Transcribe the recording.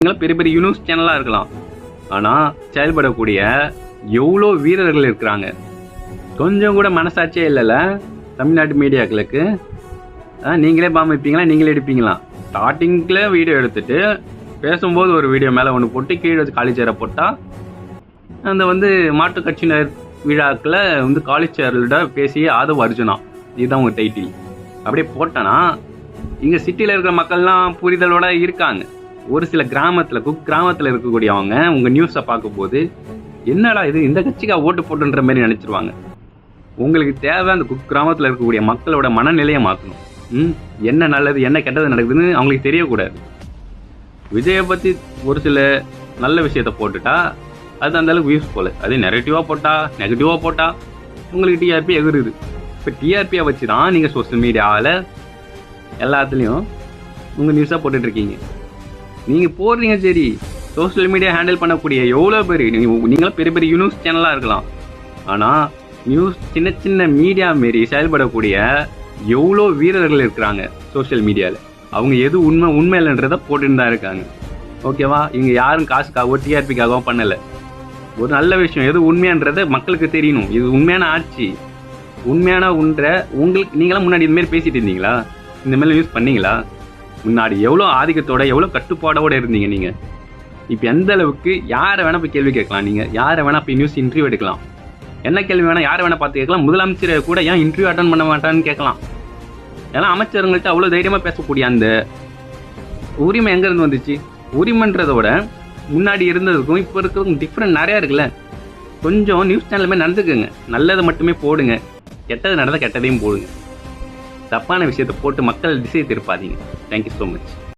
பெரிய பெரிய நியூஸ் சேனலாக இருக்கலாம், ஆனால் செயல்படக்கூடிய எவ்வளோ வீரர்கள் இருக்கிறாங்க. கொஞ்சம் கூட மனசாட்சியே இல்லைல்ல தமிழ்நாட்டு மீடியாக்களுக்கு. நீங்களே பாம்பு வைப்பீங்களா, நீங்களே எடுப்பீங்களா? ஸ்டார்டிங்கில் வீடியோ எடுத்துட்டு பேசும்போது ஒரு வீடியோ மேலே ஒன்று போட்டு கீழே வச்சு காலி சேரை போட்டால் அந்த மாற்றுக் கட்சியினர் விழாக்களை காலேஜ் சேர்ல பேசி ஆதவ அர்ஜுனா, இதுதான் உங்கள் டைட்டில். அப்படியே போட்டோன்னா இங்கே சிட்டியில் இருக்கிற மக்கள்லாம் புரிதலோட இருக்காங்க. ஒரு சில கிராமத்தில் இருக்கக்கூடியவங்க உங்கள் நியூஸை பார்க்கும்போது என்னடா இது, இந்த கட்சிக்காக ஓட்டு போட்டுன்ற மாதிரி நினச்சிருவாங்க. உங்களுக்கு தேவை அந்த கிராமத்தில் இருக்கக்கூடிய மக்களோட மனநிலையை மாற்றணும். என்ன நல்லது என்ன கெட்டது நடக்குதுன்னு அவங்களுக்கு தெரியக்கூடாது. விஜயை பற்றி ஒரு சில நல்ல விஷயத்த போட்டுட்டா அது அந்த அளவுக்கு யூஸ் போல. அதே நெகட்டிவாக போட்டால் உங்களுக்கு டிஆர்பி எகுருது. இப்போ டிஆர்பியை வச்சு தான் நீங்கள் சோஷியல் மீடியாவில் எல்லாத்துலேயும் உங்கள் நியூஸாக போட்டுட்ருக்கீங்க. நீங்கள் போடுறீங்க சரி, சோஷியல் மீடியா ஹேண்டில் பண்ணக்கூடிய எவ்வளோ பேர் நீங்களும் பெரிய பெரிய நியூஸ் சேனலாக இருக்கலாம், ஆனால் நியூஸ் சின்ன சின்ன மீடியா மாரி செயல்படக்கூடிய எவ்வளோ வீரர்கள் இருக்கிறாங்க சோஷியல் மீடியாவில். அவங்க எது உண்மை இல்லைன்றதை போட்டுன்னு தான் இருக்காங்க. ஓகேவா? இங்கே யாரும் காசுக்காகவோ டிஆர்பிக்காகவும் பண்ணலை. ஒரு நல்ல விஷயம் எது உண்மையான்றதை மக்களுக்கு தெரியணும். இது உண்மையான ஆட்சி, உண்மையான உங்களுக்கு நீங்களாம் முன்னாடி இதுமாரி பேசிட்டு இருந்தீங்களா? இந்த மாதிரி யூஸ் பண்ணீங்களா? முன்னாடி எவ்வளோ ஆதிக்கத்தோட எவ்வளோ கட்டுப்பாடோடு இருந்தீங்க நீங்கள். இப்போ எந்த அளவுக்கு யாரை வேணால் போய் கேள்வி கேட்கலாம், நீங்கள் யாரை வேணால் போய் நியூஸ் இன்டர்வியூ எடுக்கலாம், என்ன கேள்வி வேணால் யாரை வேணால் பார்த்து கேட்கலாம். முதலமைச்சரை கூட ஏன் இன்டர்வியூ அட்டன் பண்ண மாட்டான்னு கேட்கலாம். ஏன்னா அமைச்சருங்கள்ட்ட அவ்வளோ தைரியமாக பேசக்கூடிய அந்த உரிமை எங்கேருந்து வந்துச்சு? உரிமைன்றதோட முன்னாடி இருந்ததுக்கும் இப்போ இருக்கிறதுக்கும் டிஃப்ரெண்ட் நிறையா இருக்குல்ல. கொஞ்சம் நியூஸ் சேனலுமே நடந்துக்குங்க, நல்லதை மட்டுமே போடுங்க, கெட்டது நடந்தால் கெட்டதையும் போடுங்க. தப்பான விஷயத்தை போட்டு மக்கள் திசை திருப்பாதீங்க. Thank you so much.